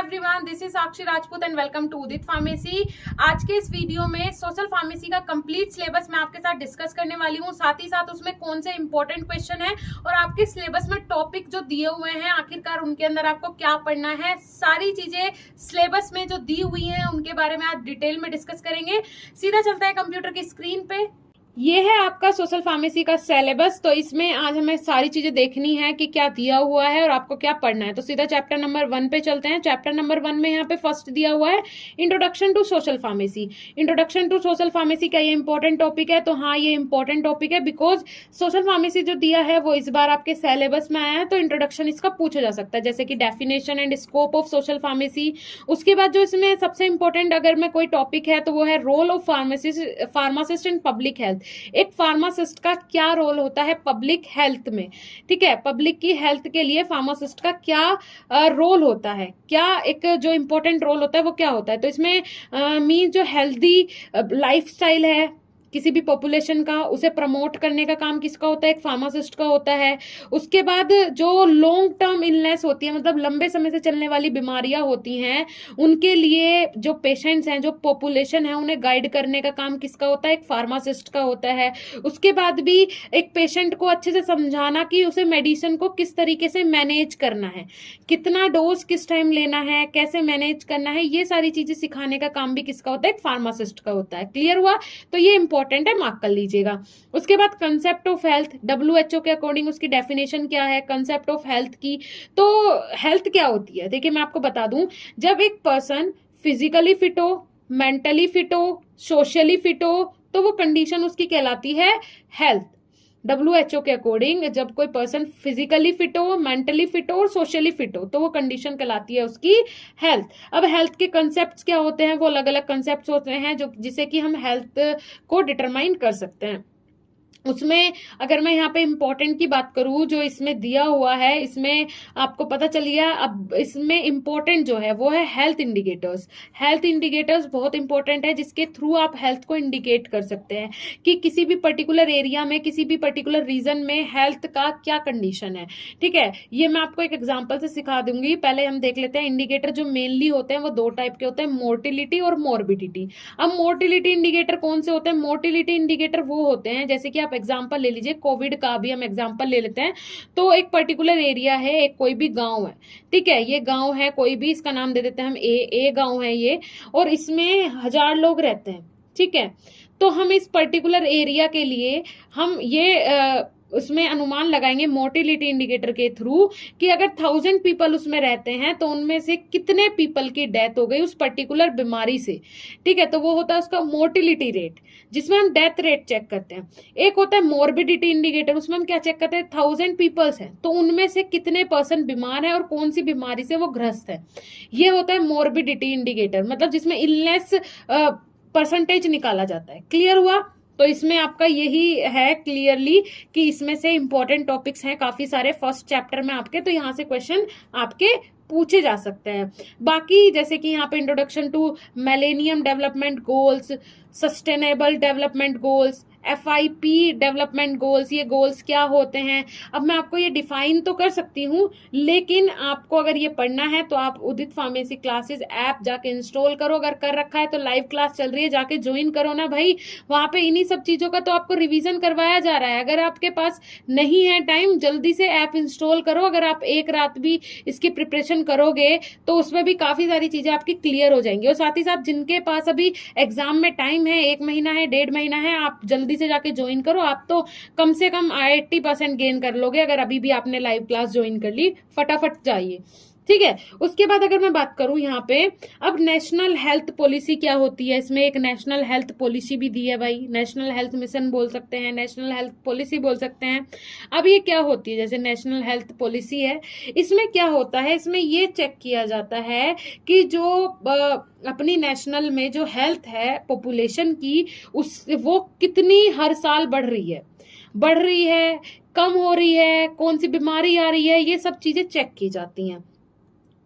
Everyone, this is Sakshi Rajput and welcome to Udit pharmacy. आज के इस वीडियो में सोशल फार्मेसी का कंप्लीट सिलेबस मैं आपके साथ डिस्कस करने वाली हूँ। साथ ही साथ उसमें कौन से इंपॉर्टेंट क्वेश्चन है और आपके सिलेबस में टॉपिक जो दिए हुए हैं आखिरकार उनके अंदर आपको क्या पढ़ना है, सारी चीजें सिलेबस में जो दी हुई हैं उनके बारे में आज डिटेल में डिस्कस करेंगे। सीधा चलता है कंप्यूटर की स्क्रीन पे। ये है आपका सोशल फार्मेसी का सिलेबस। तो इसमें आज हमें सारी चीजें देखनी है कि क्या दिया हुआ है और आपको क्या पढ़ना है। तो सीधा चैप्टर नंबर 1 पे चलते हैं। चैप्टर नंबर 1 में यहाँ पे फर्स्ट दिया हुआ है introduction to social pharmacy. Introduction to social pharmacy का ये इंपॉर्टेंट टॉपिक है। तो हाँ, ये इंपॉर्टेंट टॉपिक है बिकॉज सोशल फार्मेसी जो दिया है वो इस बार आपके सिलेबस में आया है, तो इंट्रोडक्शन इसका पूछा जा सकता है, जैसे कि definition and scope of social pharmacy. उसके बाद जो इसमें सबसे इंपॉर्टेंट अगर मैं कोई टॉपिक है तो वो है role of pharmacist in public health. एक फार्मासिस्ट का क्या रोल होता है पब्लिक हेल्थ में, ठीक है। पब्लिक की हेल्थ के लिए फार्मासिस्ट का क्या रोल होता है, क्या एक जो इंपॉर्टेंट रोल होता है वो क्या होता है। तो इसमें मीन जो हेल्दी लाइफस्टाइल है किसी भी पॉपुलेशन का, उसे प्रमोट करने का काम किसका होता है, एक फार्मासिस्ट का होता है। उसके बाद जो लॉन्ग टर्म इलनेस होती है, मतलब लंबे समय से चलने वाली बीमारियां होती हैं, उनके लिए जो पेशेंट्स हैं, जो पॉपुलेशन है, उन्हें गाइड करने का काम किसका होता है, एक फार्मासिस्ट का होता है। उसके बाद भी एक पेशेंट को अच्छे से समझाना कि उसे मेडिसिन को किस तरीके से मैनेज करना है, कितना डोज किस टाइम लेना है, कैसे मैनेज करना है, ये सारी चीजें सिखाने का काम भी किसका होता है, एक फार्मासिस्ट का होता है। क्लियर हुआ? तो ये इंपॉर्टेंट है, मार्क कर लीजिएगा। उसके बाद कंसेप्ट ऑफ हेल्थ, WHO के अकॉर्डिंग उसकी डेफिनेशन क्या है कंसेप्ट ऑफ हेल्थ की। तो हेल्थ क्या होती है, देखिए मैं आपको बता दूं, जब एक पर्सन फिजिकली फिट हो, मेंटली फिट हो, सोशली फिट हो, तो वो कंडीशन उसकी कहलाती है हेल्थ। WHO के अकॉर्डिंग जब कोई पर्सन फिजिकली फिट हो, मेंटली फिट हो और सोशली फिट हो, तो वो कंडीशन कहलाती है उसकी हेल्थ। अब हेल्थ के कंसेप्ट्स क्या होते हैं, वो अलग अलग कंसेप्ट्स होते हैं जो जिसे कि हम हेल्थ को डिटरमाइन कर सकते हैं। उसमें अगर मैं यहाँ पे इंपॉर्टेंट की बात करूं जो इसमें दिया हुआ है, इसमें आपको पता चल गया। अब इसमें इंपॉर्टेंट जो है वो है हेल्थ इंडिकेटर्स। हेल्थ इंडिकेटर्स बहुत इंपॉर्टेंट है जिसके थ्रू आप हेल्थ को इंडिकेट कर सकते हैं कि किसी भी पर्टिकुलर एरिया में, किसी भी पर्टिकुलर रीजन में हेल्थ का क्या कंडीशन है, ठीक है। ये मैं आपको एक एग्जाम्पल से सिखा दूंगी। पहले हम देख लेते हैं इंडिकेटर जो मेनली होते हैं वो दो टाइप के होते हैं, मोर्टिलिटी और मोर्बिडिटी। अब मोर्टिलिटी इंडिकेटर कौन से होते हैं? मोर्टिलिटी इंडिकेटर वो होते हैं, जैसे कि आप एग्जांपल ले लीजिए, कोविड का भी हम एग्जांपल ले लेते हैं। तो एक पर्टिकुलर एरिया है, एक कोई भी गांव है, ठीक है, ये गांव है कोई भी, इसका नाम दे देते हैं हम ए गांव है ये, और इसमें 1000 लोग रहते हैं, ठीक है। तो हम इस पर्टिकुलर एरिया के लिए हम ये उसमें अनुमान लगाएंगे मोर्टिलिटी इंडिकेटर के थ्रू कि अगर 1000 पीपल उसमें रहते हैं तो उनमें से कितने पीपल की डेथ हो गई उस पर्टिकुलर बीमारी से, ठीक है। तो वो होता है उसका मोर्टिलिटी रेट, जिसमें हम डेथ रेट चेक करते हैं। एक होता है मोर्बिडिटी इंडिकेटर, उसमें हम क्या चेक करते हैं, 1000 पीपल्स हैं तो उनमें से कितने पर्सन बीमार है और कौन सी बीमारी से वो ग्रस्त है। ये होता है मोर्बिडिटी इंडिकेटर, मतलब जिसमें इलनेस परसेंटेज निकाला जाता है। क्लियर हुआ? तो इसमें आपका यही है क्लियरली कि इसमें से इंपॉर्टेंट टॉपिक्स हैं काफी सारे फर्स्ट चैप्टर में आपके, तो यहां से क्वेश्चन आपके पूछे जा सकते हैं। बाकी जैसे कि यहाँ पे introduction to millennium development goals, sustainable development goals, FIP development goals, ये गोल्स क्या होते हैं। अब मैं आपको ये डिफाइन तो कर सकती हूँ, लेकिन आपको अगर ये पढ़ना है तो आप उदित फार्मेसी क्लासेस ऐप जाके इंस्टॉल करो। अगर कर रखा है तो लाइव क्लास चल रही है, जाके ज्वाइन करो ना भाई। वहां पे इन्हीं सब चीजों का तो आपको रिवीजन करवाया जा रहा है। अगर आपके पास नहीं है टाइम, जल्दी से ऐप इंस्टॉल करो। अगर आप एक रात भी इसकी प्रिपरेशन करोगे तो उसमें भी काफी सारी चीजें आपकी क्लियर हो जाएंगी। और साथ ही साथ जिनके पास अभी एग्जाम में टाइम है, 1 महीना है, 1.5 महीना है, आप जल्दी से जाके ज्वाइन करो। आप तो कम से कम 80% गेन कर लोगे अगर अभी भी आपने लाइव क्लास ज्वाइन कर ली। फटाफट जाइए, ठीक है। उसके बाद अगर मैं बात करूं यहाँ पे, अब नेशनल हेल्थ पॉलिसी क्या होती है, इसमें एक नेशनल हेल्थ पॉलिसी भी दी है भाई। नेशनल हेल्थ मिशन बोल सकते हैं, नेशनल हेल्थ पॉलिसी बोल सकते हैं। अब ये क्या होती है, जैसे नेशनल हेल्थ पॉलिसी है, इसमें क्या होता है, इसमें ये चेक किया जाता है कि जो अपनी नेशनल में जो हेल्थ है पॉपुलेशन की, उस वो कितनी हर साल बढ़ रही है, कम हो रही है, कौन सी बीमारी आ रही है, ये सब चीजें चेक की जाती हैं।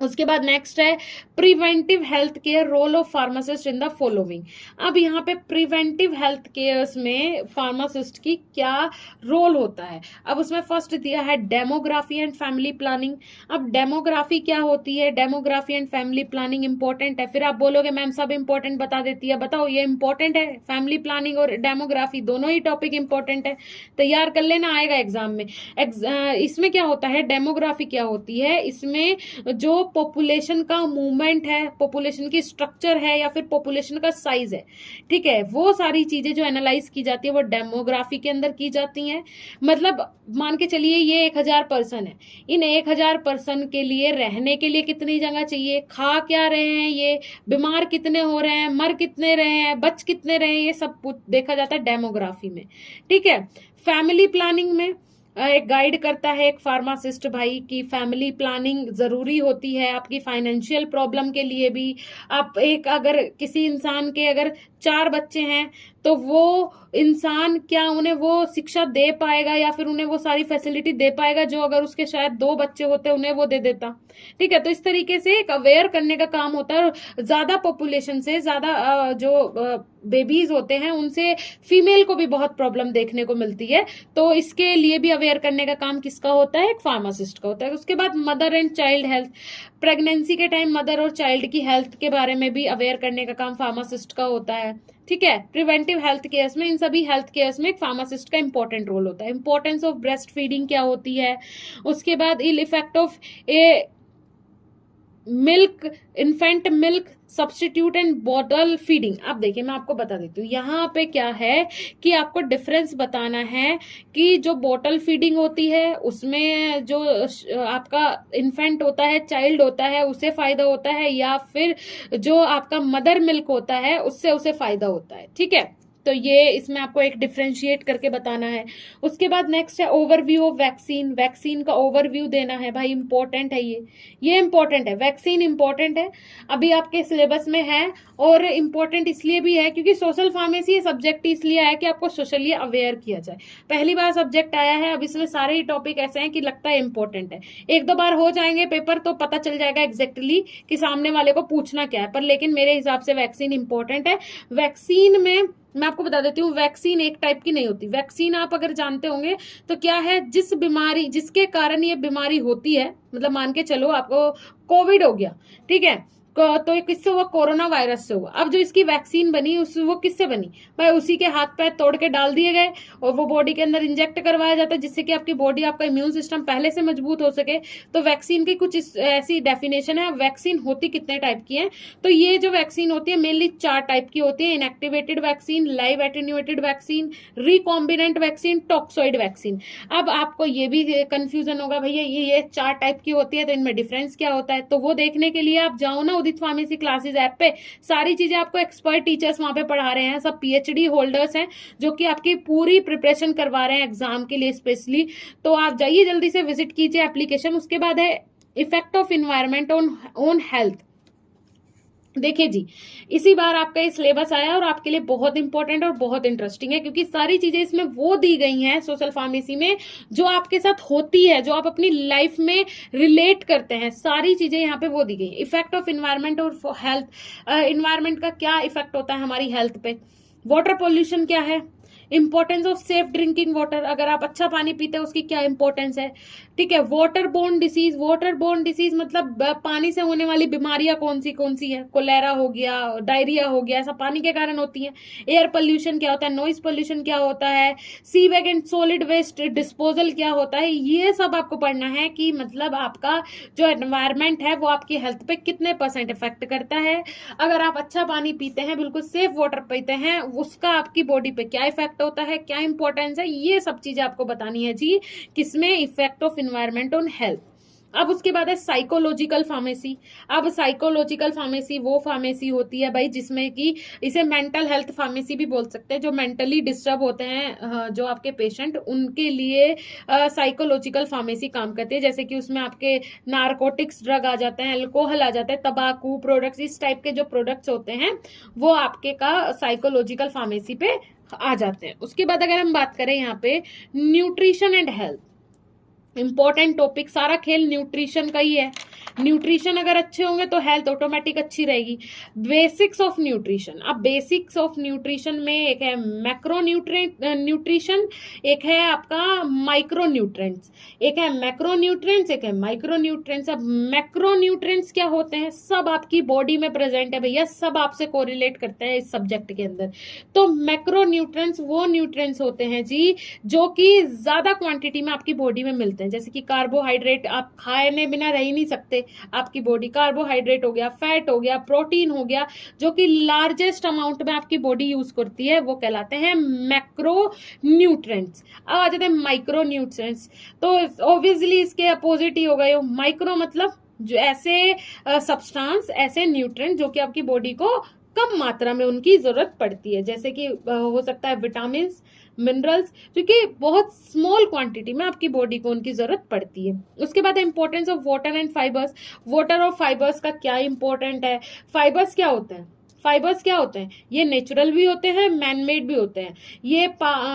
उसके बाद नेक्स्ट है preventive health care role of pharmacist in the following. अब यहाँ पे प्रिवेंटिव हेल्थ केयर्स में फार्मासिस्ट की क्या रोल होता है। अब उसमें फर्स्ट दिया है डेमोग्राफी एंड फैमिली प्लानिंग। अब डेमोग्राफी क्या होती है, demography and family planning important है। फिर आप बोलोगे मैम सब इंपॉर्टेंट बता देती है, बताओ ये इंपॉर्टेंट है, फैमिली प्लानिंग और डेमोग्राफी दोनों ही टॉपिक इंपॉर्टेंट है, तैयार कर लेना, आएगा एग्जाम में। इसमें क्या होता है, डेमोग्राफी क्या होती है, इसमें जो पॉपुलेशन का मूवमेंट है, पॉपुलेशन की स्ट्रक्चर है या फिर पॉपुलेशन का साइज है, ठीक है, वो सारी चीजें जो एनालाइज की जाती है वो डेमोग्राफी के अंदर की जाती हैं। मतलब मान के चलिए ये 1000 पर्सन है, इन 1000 पर्सन के लिए रहने के लिए कितनी जगह चाहिए, खा क्या रहे हैं ये, बीमार कितने हो रहे हैं, मर कितने रहे हैं, बच कितने रहे हैं, ये सब देखा जाता है डेमोग्राफी में, ठीक है। फैमिली प्लानिंग में एक गाइड करता है एक फार्मासिस्ट भाई की फैमिली प्लानिंग जरूरी होती है आपकी फाइनेंशियल प्रॉब्लम के लिए भी। आप एक अगर किसी इंसान के अगर 4 बच्चे हैं तो वो इंसान क्या उन्हें वो शिक्षा दे पाएगा या फिर उन्हें वो सारी फैसिलिटी दे पाएगा जो अगर उसके शायद 2 बच्चे होते उन्हें वो दे देता, ठीक है। तो इस तरीके से एक अवेयर करने का काम होता है। और ज्यादा पॉपुलेशन से ज्यादा जो बेबीज होते हैं उनसे फीमेल को भी बहुत प्रॉब्लम देखने को मिलती है, तो इसके लिए भी अवेयर करने का काम किसका होता है, एक फार्मासिस्ट का होता है। उसके बाद mother and child health, pregnancy के टाइम मदर और चाइल्ड की हेल्थ के बारे में भी अवेयर करने का काम फार्मासिस्ट का होता है, ठीक है। प्रिवेंटिव हेल्थ केयर्स में, इन सभी हेल्थ केयर्स में एक फार्मासिस्ट का इंपॉर्टेंट रोल होता है। इंपॉर्टेंस ऑफ ब्रेस्ट फीडिंग क्या होती है, उसके बाद ill effect of a milk, infant milk substitute and bottle feeding. अब देखिए मैं आपको बता देती हूँ यहाँ पे क्या है कि आपको डिफरेंस बताना है कि जो बॉटल फीडिंग होती है उसमें जो आपका इन्फेंट होता है, चाइल्ड होता है, उसे फायदा होता है, या फिर जो आपका मदर मिल्क होता है उससे उसे फायदा होता है, ठीक है। तो ये इसमें आपको एक डिफरेंशिएट करके बताना है। उसके बाद नेक्स्ट है ओवरव्यू ऑफ वैक्सीन, वैक्सीन का ओवरव्यू देना है भाई, इंपॉर्टेंट है ये इंपॉर्टेंट है, वैक्सीन इंपॉर्टेंट है, अभी आपके सिलेबस में है। और इंपॉर्टेंट इसलिए भी है क्योंकि सोशल फार्मेसी ये सब्जेक्ट इसलिए आया कि आपको सोशली अवेयर किया जाए। पहली बार सब्जेक्ट आया है, अब इसमें सारे ही टॉपिक ऐसे हैं कि लगता है इंपॉर्टेंट है। 1-2 बार हो जाएंगे पेपर तो पता चल जाएगा एग्जैक्टली कि सामने वाले को पूछना क्या है, पर लेकिन मेरे हिसाब से वैक्सीन इंपॉर्टेंट है। वैक्सीन में मैं आपको बता देती हूँ, वैक्सीन एक टाइप की नहीं होती। वैक्सीन आप अगर जानते होंगे तो क्या है, जिस बीमारी जिसके कारण ये बीमारी होती है, मतलब मान के चलो आपको कोविड हो गया, ठीक है, तो ये किससे हुआ, कोरोना वायरस से हुआ। अब जो इसकी वैक्सीन बनी वो किससे बनी भाई, उसी के हाथ पैर तोड़ के डाल दिए गए और वो बॉडी के अंदर इंजेक्ट करवाया जाता है जिससे कि आपकी बॉडी, आपका इम्यून सिस्टम पहले से मजबूत हो सके। तो वैक्सीन की कुछ ऐसी डेफिनेशन है। वैक्सीन होती कितने टाइप की है, तो ये जो वैक्सीन होती है मेनली 4 टाइप की होती है। Inactivated vaccine, live attenuated vaccine, recombinant vaccine, toxoid vaccine. अब आपको ये भी कंफ्यूजन होगा भैया ये 4 टाइप की होती है तो इनमें डिफरेंस क्या होता है, तो वो देखने के लिए आप जाओ ना उदित फार्मेसी क्लासेस ऐप पे, सारी चीजें आपको एक्सपर्ट टीचर्स वहां पे पढ़ा रहे हैं, सब पीएचडी होल्डर्स हैं जो कि आपकी पूरी प्रिपरेशन करवा रहे हैं एग्जाम के लिए स्पेशली। तो आप जाइए जल्दी से विजिट कीजिए एप्लीकेशन। उसके बाद है effect of environment on health. देखिए जी, इसी बार आपका ये सिलेबस आया और आपके लिए बहुत इंपॉर्टेंट और बहुत इंटरेस्टिंग है क्योंकि सारी चीजें इसमें वो दी गई हैं सोशल फार्मेसी में जो आपके साथ होती है, जो आप अपनी लाइफ में रिलेट करते हैं, सारी चीजें यहाँ पे वो दी गई। इफेक्ट ऑफ इन्वायरमेंट और हेल्थ, इन्वायरमेंट का क्या इफेक्ट होता है हमारी हेल्थ पे, वाटर पॉल्यूशन क्या है, importance of safe drinking water, अगर आप अच्छा पानी पीते हैं उसकी क्या इंपॉर्टेंस है, ठीक है। Water borne disease, water borne disease मतलब पानी से होने वाली बीमारियां कौन सी है, कोलेरा हो गया, डायरिया हो गया, ऐसा पानी के कारण होती है। एयर पोल्यूशन क्या होता है, नॉइज पोल्यूशन क्या होता है, sewage and solid waste disposal क्या होता है, ये सब आपको पढ़ना है कि मतलब आपका जो एनवायरमेंट है वो आपकी हेल्थ पे कितने % इफेक्ट करता है। अगर आप अच्छा पानी पीते हैं, बिल्कुल सेफ वाटर पीते हैं, उसका आपकी बॉडी पे क्या इफेक्ट होता है, क्या इंपॉर्टेंस है, ये सब चीजें आपको बतानी है जी किसमें, effect of environment on health. अब उसके बाद है साइकोलॉजिकल फार्मेसी। अब साइकोलॉजिकल फार्मेसी वो फार्मेसी होती है भाई जिसमें कि इसे मेंटल हेल्थ फार्मेसी भी बोल सकते हैं, जो मेंटली डिस्टर्ब होते हैं जो आपके पेशेंट, उनके लिए साइकोलॉजिकल फार्मेसी काम करती है। जैसे कि उसमें आपके नारकोटिक्स ड्रग आ जाते हैं, अल्कोहल आ जाते हैं, तंबाकू प्रोडक्ट्स, इस टाइप के जो प्रोडक्ट्स होते हैं वो आपके का साइकोलॉजिकल फार्मेसी पे आ जाते हैं। उसके बाद अगर हम बात करें यहाँ पे nutrition and health, important topic, सारा खेल न्यूट्रिशन का ही है। न्यूट्रिशन अगर अच्छे होंगे तो हेल्थ ऑटोमेटिक अच्छी रहेगी। बेसिक्स ऑफ न्यूट्रिशन, अब बेसिक्स ऑफ न्यूट्रिशन में एक है मैक्रो न्यूट्रिशन, एक है आपका माइक्रो न्यूट्रेंट्स, एक है मैक्रो न्यूट्रेंट्स, एक है माइक्रो न्यूट्रेंट्स। अब मैक्रो न्यूट्रेंट्स क्या होते हैं? सब आपकी बॉडी में प्रेजेंट है भैया, सब आपसे कोरिलेट करते हैं इस सब्जेक्ट के अंदर। तो मैक्रो न्यूट्रेंट्स वो न्यूट्रेंट्स होते हैं जी जो कि ज्यादा क्वांटिटी में आपकी बॉडी में मिलते हैं। जैसे कि कार्बोहाइड्रेट आप खाने बिना रह ही नहीं सकते, आपकी बॉडी कार्बोहाइड्रेट हो गया, फैट हो गया, प्रोटीन हो गया, जो कि लार्जेस्ट अमाउंट में आपकी बॉडी यूज करती है, वो कहलाते हैं मैक्रो न्यूट्रेंट्स। अब आ जाते हैं माइक्रो न्यूट्रेंट्स। तो ऑब्वियसली इसके अपोजिट ही हो गए। माइक्रो मतलब जो ऐसे सब्सटेंस, ऐसे न्यूट्रेंट जो कि आपकी बॉडी को कम मात्रा में उनकी जरूरत पड़ती है, जैसे कि हो सकता है विटामिन, मिनरल्स, क्योंकि बहुत स्मॉल क्वांटिटी में आपकी बॉडी को उनकी जरूरत पड़ती है। उसके बाद importance of water and fibres. Water और फाइबर्स का क्या इंपॉर्टेंट है? फाइबर्स क्या होते हैं? फाइबर्स क्या होते हैं? ये नेचुरल भी होते हैं, मैनमेड भी होते हैं। ये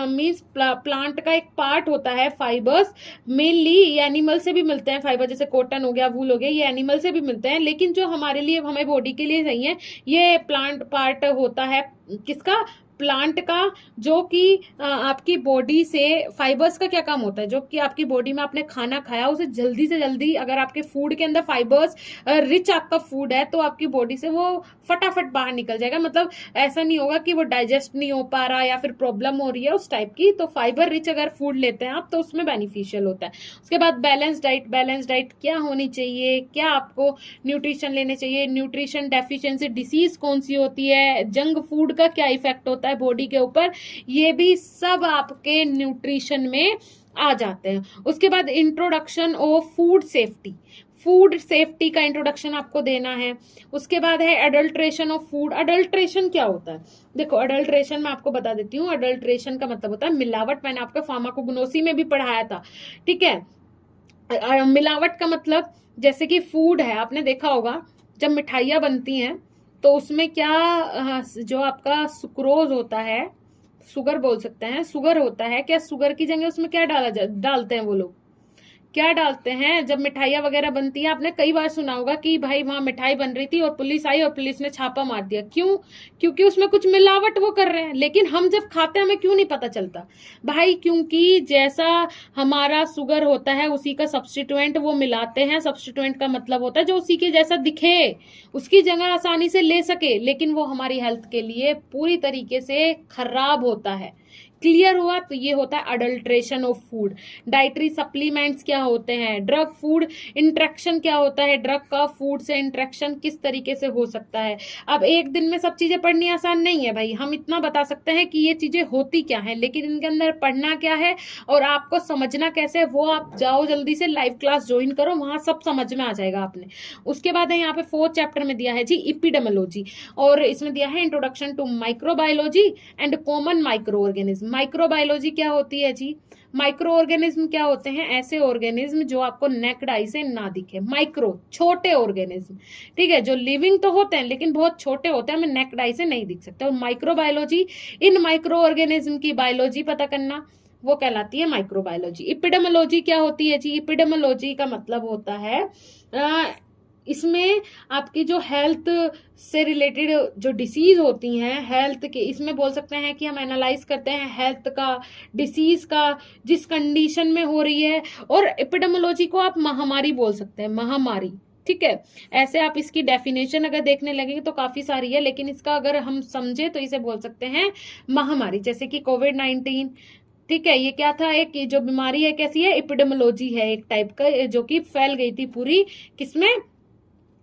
मीन्स प्लांट का एक पार्ट होता है फाइबर्स। मेनली ये एनिमल से भी मिलते हैं फाइबर, जैसे कॉटन हो गया, वूल हो गया, ये एनिमल से भी मिलते हैं, लेकिन जो हमारे लिए, हमारे बॉडी के लिए सही है, ये प्लांट पार्ट होता है। किसका? प्लांट का, जो कि आपकी बॉडी से, फाइबर्स का क्या काम होता है? जो कि आपकी बॉडी में आपने खाना खाया, उसे जल्दी से जल्दी, अगर आपके फूड के अंदर फाइबर्स रिच आपका फूड है, तो आपकी बॉडी से वो फटाफट बाहर निकल जाएगा। मतलब ऐसा नहीं होगा कि वो डाइजेस्ट नहीं हो पा रहा या फिर प्रॉब्लम हो रही है उस टाइप की। तो फाइबर रिच अगर फूड लेते हैं आप, तो उसमें बेनिफिशियल होता है। उसके बाद बैलेंस डाइट। बैलेंस डाइट क्या होनी चाहिए? क्या आपको न्यूट्रिशन लेने चाहिए? न्यूट्रिशन डेफिशिएंसी डिसीज कौन सी होती है? जंक फूड का क्या इफेक्ट होता है बॉडी के ऊपर? ये भी सब आपके न्यूट्रिशन में आ जाते हैं। उसके बाद introduction of food safety. Food safety का इंट्रोडक्शन आपको देना है। उसके बाद है अडल्ट्रेशन ऑफ फूड। अडल्ट्रेशन क्या होता है? देखो, अडल्ट्रेशन मैं आपको बता देती हूँ। अडल्ट्रेशन का मतलब होता है मिलावट। मैंने आपको फार्माकोग्नोसी में भी पढ़ाया था, ठीक है। मिलावट का मतलब, जैसे कि फूड है, आपने देखा होगा जब मिठाइयाँ बनती हैं तो उसमें क्या, जो आपका सुक्रोज होता है, शुगर बोल सकते हैं, शुगर होता है, क्या शुगर की जगह उसमें क्या डालते हैं वो लोग? क्या डालते हैं? जब मिठाइयाँ वगैरह बनती है, आपने कई बार सुना होगा कि भाई वहां मिठाई बन रही थी और पुलिस आई और पुलिस ने छापा मार दिया। क्यों? क्योंकि उसमें कुछ मिलावट वो कर रहे हैं। लेकिन हम जब खाते हैं हमें क्यों नहीं पता चलता भाई? क्योंकि जैसा हमारा शुगर होता है उसी का सब्स्टिट्यूएंट वो मिलाते हैं। सब्स्टिट्यूएंट का मतलब होता है जो उसी के जैसा दिखे, उसकी जगह आसानी से ले सके, लेकिन वो हमारी हेल्थ के लिए पूरी तरीके से खराब होता है। क्लियर हुआ? तो ये होता है adulteration of food. Dietary supplements क्या होते हैं? ड्रग फूड इंट्रैक्शन क्या होता है? ड्रग का फूड से इंट्रैक्शन किस तरीके से हो सकता है? अब एक दिन में सब चीजें पढ़नी आसान नहीं है भाई। हम इतना बता सकते हैं कि ये चीजें होती क्या है, लेकिन इनके अंदर पढ़ना क्या है और आपको समझना कैसे है, वो आप जाओ जल्दी से लाइव क्लास ज्वाइन करो, वहां सब समझ में आ जाएगा आपने। उसके बाद है यहाँ पे 4th चैप्टर में दिया है जी एपिडेमियोलॉजी, और इसमें दिया है introduction to microbiology and common micro organism. Microbiology क्या होती है जी? माइक्रो ऑर्गेनिज्म क्या होते हैं? ऐसे ऑर्गेनिज्म जो आपको नेक्ड आई से ना दिखे। माइक्रो, छोटे ऑर्गेनिज्म, ठीक है, जो लिविंग तो होते हैं लेकिन बहुत छोटे होते हैं, हमें नेक्ड आई से नहीं दिख सकते। और माइक्रोबायोलॉजी, इन माइक्रो ऑर्गेनिज्म की बायोलॉजी पता करना, वो कहलाती है माइक्रोबायोलॉजी। एपिडेमियोलॉजी क्या होती है जी? एपिडेमियोलॉजी का मतलब होता है इसमें आपकी जो हेल्थ से रिलेटेड जो डिसीज होती हैं, हेल्थ के, इसमें बोल सकते हैं कि हम एनालाइज करते हैं हेल्थ का, डिसीज का, जिस कंडीशन में हो रही है। और एपिडेमियोलॉजी को आप महामारी बोल सकते हैं, महामारी, ठीक है। ऐसे आप इसकी डेफिनेशन अगर देखने लगेंगे तो काफी सारी है, लेकिन इसका अगर हम समझे तो इसे बोल सकते हैं महामारी। जैसे कि कोविड-19, ठीक है, ये क्या था? एक जो बीमारी है, कैसी है? एपिडेमियोलॉजी है एक टाइप का, जो कि फैल गई थी पूरी किसमें,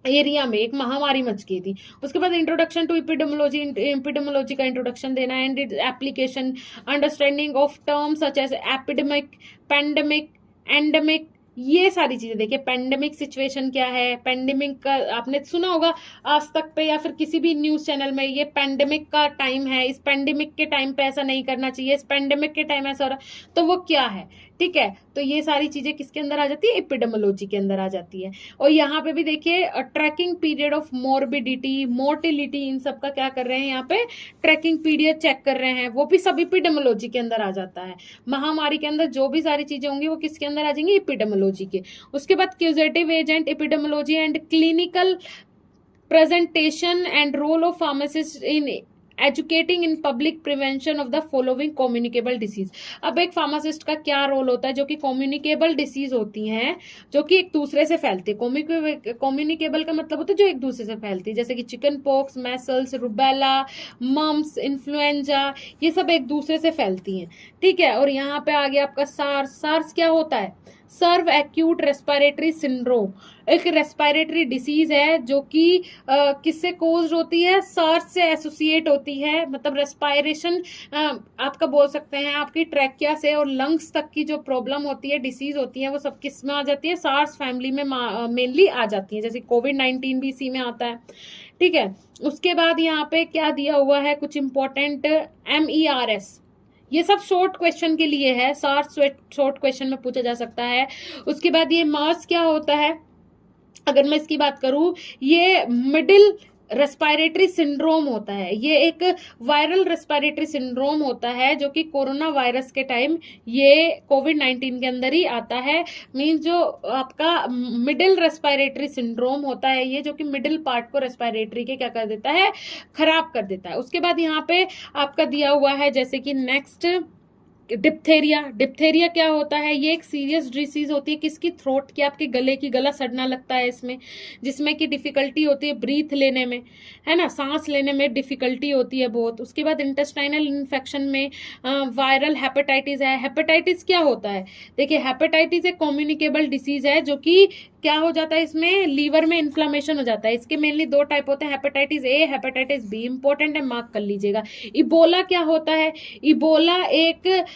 एरिया में, एक महामारी मच गई थी। उसके बाद इंट्रोडक्शन टू एपिडेमियोलॉजी, एपिडेमियोलॉजी का इंट्रोडक्शन देना है, and its application, understanding of terms such as epidemic, pandemic, endemic, ये सारी चीजें देखिए। पेंडेमिक सिचुएशन क्या है? पेंडेमिक का आपने सुना होगा आज तक पे या फिर किसी भी न्यूज चैनल में, ये पेंडेमिक का टाइम है, इस पेंडेमिक के टाइम पे ऐसा नहीं करना चाहिए, इस पेंडेमिक के टाइम ऐसा हो रहा, तो वो क्या है, ठीक है, तो ये सारी चीजें किसके अंदर आ जाती है, एपिडेमोलॉजी के अंदर आ जाती है। और यहाँ पे भी देखिए tracking period of morbidity, mortality, इन सब का क्या कर रहे हैं यहाँ पे, ट्रैकिंग पीरियड चेक कर रहे हैं, वो भी सब एपिडेमोलॉजी के अंदर आ जाता है। महामारी के अंदर जो भी सारी चीजें होंगी वो किसके अंदर आ जाएंगी, एपिडेमोलॉजी के। उसके बाद causative agent, epidemiology and clinical presentation and role of pharmacist in educating in public prevention of the following communicable disease. अब एक फार्मासिस्ट का क्या रोल होता है, जो कि कम्युनिकेबल डिसीज होती हैं, जो कि एक दूसरे से फैलती है। कम्युनिकेबल का मतलब होता है जो एक दूसरे से फैलती है, जैसे कि chickenpox, measles, rubella, mumps, influenza, ये सब एक दूसरे से फैलती हैं, ठीक है। और यहाँ पे आ गया आपका सार्स। सार्स क्या होता है, सर्व एक्यूट रेस्पिरेटरी सिंड्रोम, एक रेस्पिरेटरी डिसीज है जो कि किससे कोज होती है, सार्स से एसोसिएट होती है। मतलब रेस्पिरेशन आपका बोल सकते हैं आपकी ट्रैकिया से और लंग्स तक की जो प्रॉब्लम होती है, डिसीज होती है, वो सब किस में आ जाती है, सार्स फैमिली में मेनली आ जाती है। जैसे कोविड-19 भी इसी में आता है, ठीक है। उसके बाद यहाँ पे क्या दिया हुआ है, कुछ इंपॉर्टेंट MERS, ये सब शॉर्ट क्वेश्चन के लिए है, सार्स शॉर्ट क्वेश्चन में पूछा जा सकता है। उसके बाद ये मार्स क्या होता है, अगर मैं इसकी बात करूं, ये मिडिल रेस्पिरेटरी सिंड्रोम होता है। ये एक वायरल रेस्पिरेटरी सिंड्रोम होता है जो कि कोरोना वायरस के टाइम ये कोविड-19 के अंदर ही आता है। मींस जो आपका मिडिल रेस्पिरेटरी सिंड्रोम होता है ये, जो कि मिडिल पार्ट को रेस्पिरेटरी के क्या कर देता है, खराब कर देता है। उसके बाद यहाँ पे आपका दिया हुआ है जैसे कि नेक्स्ट डिप्थेरिया। डिप्थेरिया क्या होता है, ये एक सीरियस डिसीज होती है किसकी, थ्रोट की, आपके गले की, गला सड़ना लगता है इसमें, जिसमें कि डिफिकल्टी होती है ब्रीथ लेने में, है ना, सांस लेने में डिफिकल्टी होती है बहुत। उसके बाद इंटेस्टाइनल इन्फेक्शन में वायरल हेपेटाइटिस है। हेपेटाइटिस क्या होता है, देखिए हेपेटाइटिस एक कम्युनिकेबल डिसीज है जो कि क्या हो जाता है, इसमें लीवर में इन्फ्लामेशन हो जाता है। इसके मेनली दो टाइप होते हैं, hepatitis A, hepatitis B, important है, मार्क कर लीजिएगा। इबोला क्या होता है, इबोला एक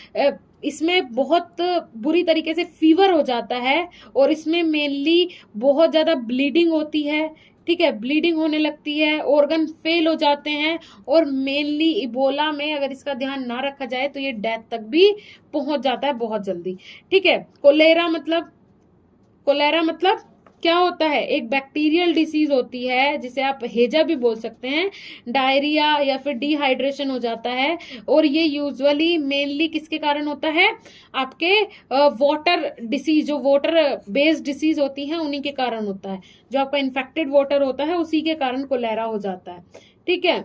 इसमें बहुत बुरी तरीके से फीवर हो जाता है और इसमें मेनली बहुत ज्यादा ब्लीडिंग होती है, ठीक है, ब्लीडिंग होने लगती है, ऑर्गन फेल हो जाते हैं और मेनली इबोला में अगर इसका ध्यान ना रखा जाए तो ये डेथ तक भी पहुंच जाता है बहुत जल्दी, ठीक है। कोलेरा मतलब क्या होता है, एक बैक्टीरियल डिसीज होती है जिसे आप हेजा भी बोल सकते हैं। डायरिया या फिर डिहाइड्रेशन हो जाता है और ये यूजुअली मेनली किसके कारण होता है, आपके वाटर डिसीज, जो वाटर बेस्ड डिसीज होती हैं उन्हीं के कारण होता है। जो आपका इन्फेक्टेड वाटर होता है उसी के कारण कोलेरा हो जाता है, ठीक है।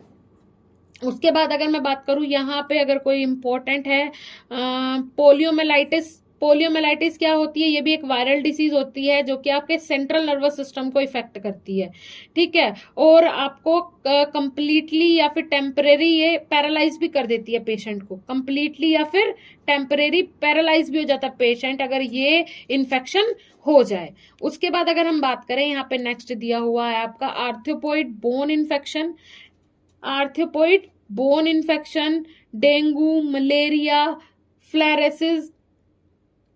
उसके बाद अगर मैं बात करूं यहाँ पे, अगर कोई इंपॉर्टेंट है, पोलियोमेलाइटिस। पोलियोमेलाइटिस क्या होती है, ये भी एक वायरल डिसीज होती है जो कि आपके सेंट्रल नर्वस सिस्टम को इफेक्ट करती है, ठीक है। और आपको कंप्लीटली या फिर टेम्परेरी ये पैरालाइज भी कर देती है पेशेंट को, कंप्लीटली या फिर टेम्परेरी पैरालाइज भी हो जाता है पेशेंट अगर ये इन्फेक्शन हो जाए। उसके बाद अगर हम बात करें, यहाँ पे नेक्स्ट दिया हुआ है आपका arthropod bone infection. Arthropod bone infection, dengue, malaria, filariasis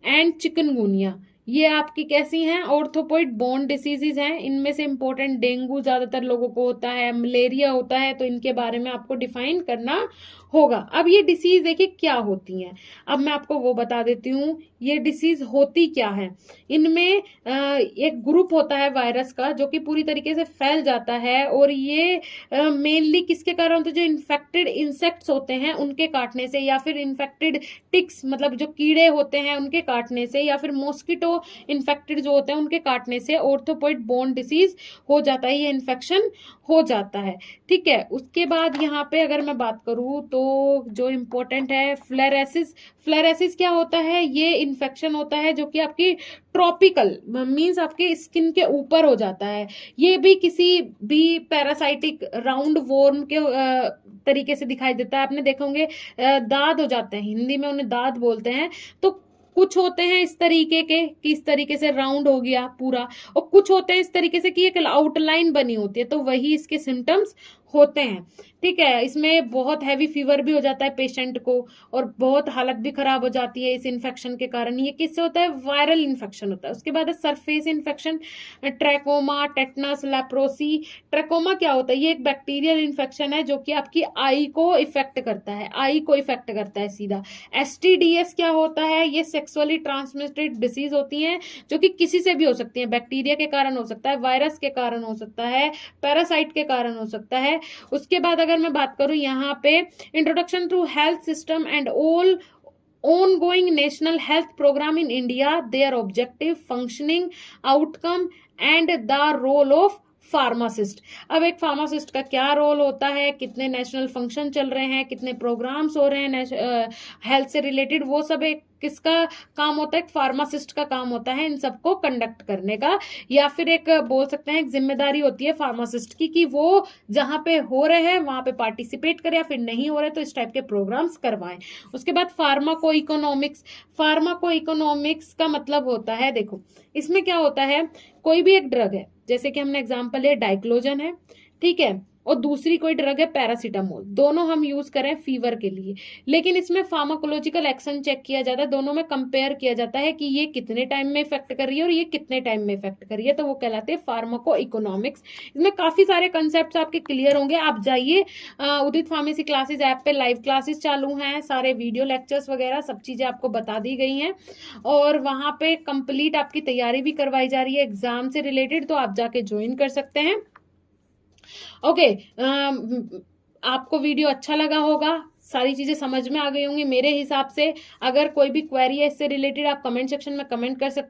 and chikungunya, ये आपकी कैसी हैं, ऑर्थोपोइड बोन डिसीजेज हैं। इनमें से इंपॉर्टेंट डेंगू ज्यादातर लोगों को होता है, मलेरिया होता है, तो इनके बारे में आपको डिफाइन करना होगा। अब ये डिसीज देखिए क्या होती हैं, अब मैं आपको वो बता देती हूँ ये डिसीज होती क्या है। इनमें एक ग्रुप होता है वायरस का जो कि पूरी तरीके से फैल जाता है और ये मेनली किसके कारण होता है, जो इन्फेक्टेड इंसेक्ट्स होते हैं उनके काटने से, या फिर इन्फेक्टेड टिक्स मतलब जो कीड़े होते हैं उनके काटने से, या फिर मॉस्किटो इन्फेक्टेड जो होते हैं उनके काटने से ऑर्थोपोइड बोन डिसीज हो जाता है, ये इन्फेक्शन हो जाता है, ठीक है। उसके बाद यहाँ पे अगर मैं बात करूं तो जो इम्पोर्टेंट है फ्लेरेसिस। फ्लेरेसिस क्या होता है, ये इन्फेक्शन होता है जो कि आपकी ट्रॉपिकल मींस आपके स्किन के ऊपर हो जाता है। ये भी किसी भी पैरासाइटिक राउंड वॉर्म के तरीके से दिखाई देता है। आपने देखे होंगे दाद हो जाते हैं, हिंदी में उन्हें दाद बोलते हैं। तो कुछ होते हैं इस तरीके के कि इस तरीके से राउंड हो गया पूरा, और कुछ होते हैं इस तरीके से कि एक आउटलाइन बनी होती है, तो वही इसके सिम्टम्स होते हैं। ठीक है, इसमें बहुत हैवी फीवर भी हो जाता है पेशेंट को और बहुत हालत भी खराब हो जाती है इस इन्फेक्शन के कारण। ये किससे होता है? वायरल इन्फेक्शन होता है। उसके बाद है surface infection, trachoma, tetanus, leprosy. Trachoma क्या होता है? ये एक बैक्टीरियल इन्फेक्शन है जो कि आपकी आई को इफेक्ट करता है, आई को इफेक्ट करता है सीधा। एसटीडीएस क्या होता है? ये सेक्सुअली ट्रांसमिटेड डिसीज होती हैं जो कि किसी से भी हो सकती है, बैक्टीरिया के कारण हो सकता है, वायरस के कारण हो सकता है, पैरासाइट के कारण हो सकता है। उसके बाद अगर मैं बात करूं यहाँ पे introduction to health system and all ongoing national health program in India, their objective, functioning, outcome and the role of pharmacist. अब एक फार्मासिस्ट का क्या रोल होता है, कितने नेशनल फंक्शन चल रहे हैं, कितने प्रोग्राम्स हो रहे हैं हेल्थ से रिलेटेड, वो सब एक किसका काम होता है? एक फार्मासिस्ट का काम होता है इन सबको कंडक्ट करने का, या फिर एक बोल सकते हैं एक जिम्मेदारी होती है फार्मासिस्ट की कि वो जहां पे हो रहे हैं वहां पे पार्टिसिपेट करे, या फिर नहीं हो रहे तो इस टाइप के प्रोग्राम्स करवाएं। उसके बाद फार्माको इकोनॉमिक्स। फार्माको इकोनॉमिक्स का मतलब होता है, देखो इसमें क्या होता है, कोई भी एक ड्रग है, जैसे कि हमने एग्जांपल लिया डाइक्लोजन है, ठीक है, और दूसरी कोई ड्रग है पैरासीटामोल, दोनों हम यूज करें फीवर के लिए, लेकिन इसमें फार्माकोलॉजिकल एक्शन चेक किया जाता है, दोनों में कंपेयर किया जाता है कि ये कितने टाइम में इफेक्ट कर रही है और ये कितने टाइम में इफेक्ट कर रही है, तो वो कहलाते हैं फार्माको इकोनॉमिक्स। इसमें काफी सारे कंसेप्ट आपके क्लियर होंगे। आप जाइए उदित फार्मेसी क्लासेस ऐप पे, लाइव क्लासेस चालू हैं, सारे वीडियो लेक्चर्स वगैरह सब चीजें आपको बता दी गई हैं और वहां पे कंप्लीट आपकी तैयारी भी करवाई जा रही है एग्जाम से रिलेटेड, तो आप जाके ज्वाइन कर सकते हैं। ओके, आपको वीडियो अच्छा लगा होगा, सारी चीजें समझ में आ गई होंगी मेरे हिसाब से। अगर कोई भी क्वेरी है इससे रिलेटेड आप कमेंट सेक्शन में कमेंट कर सकते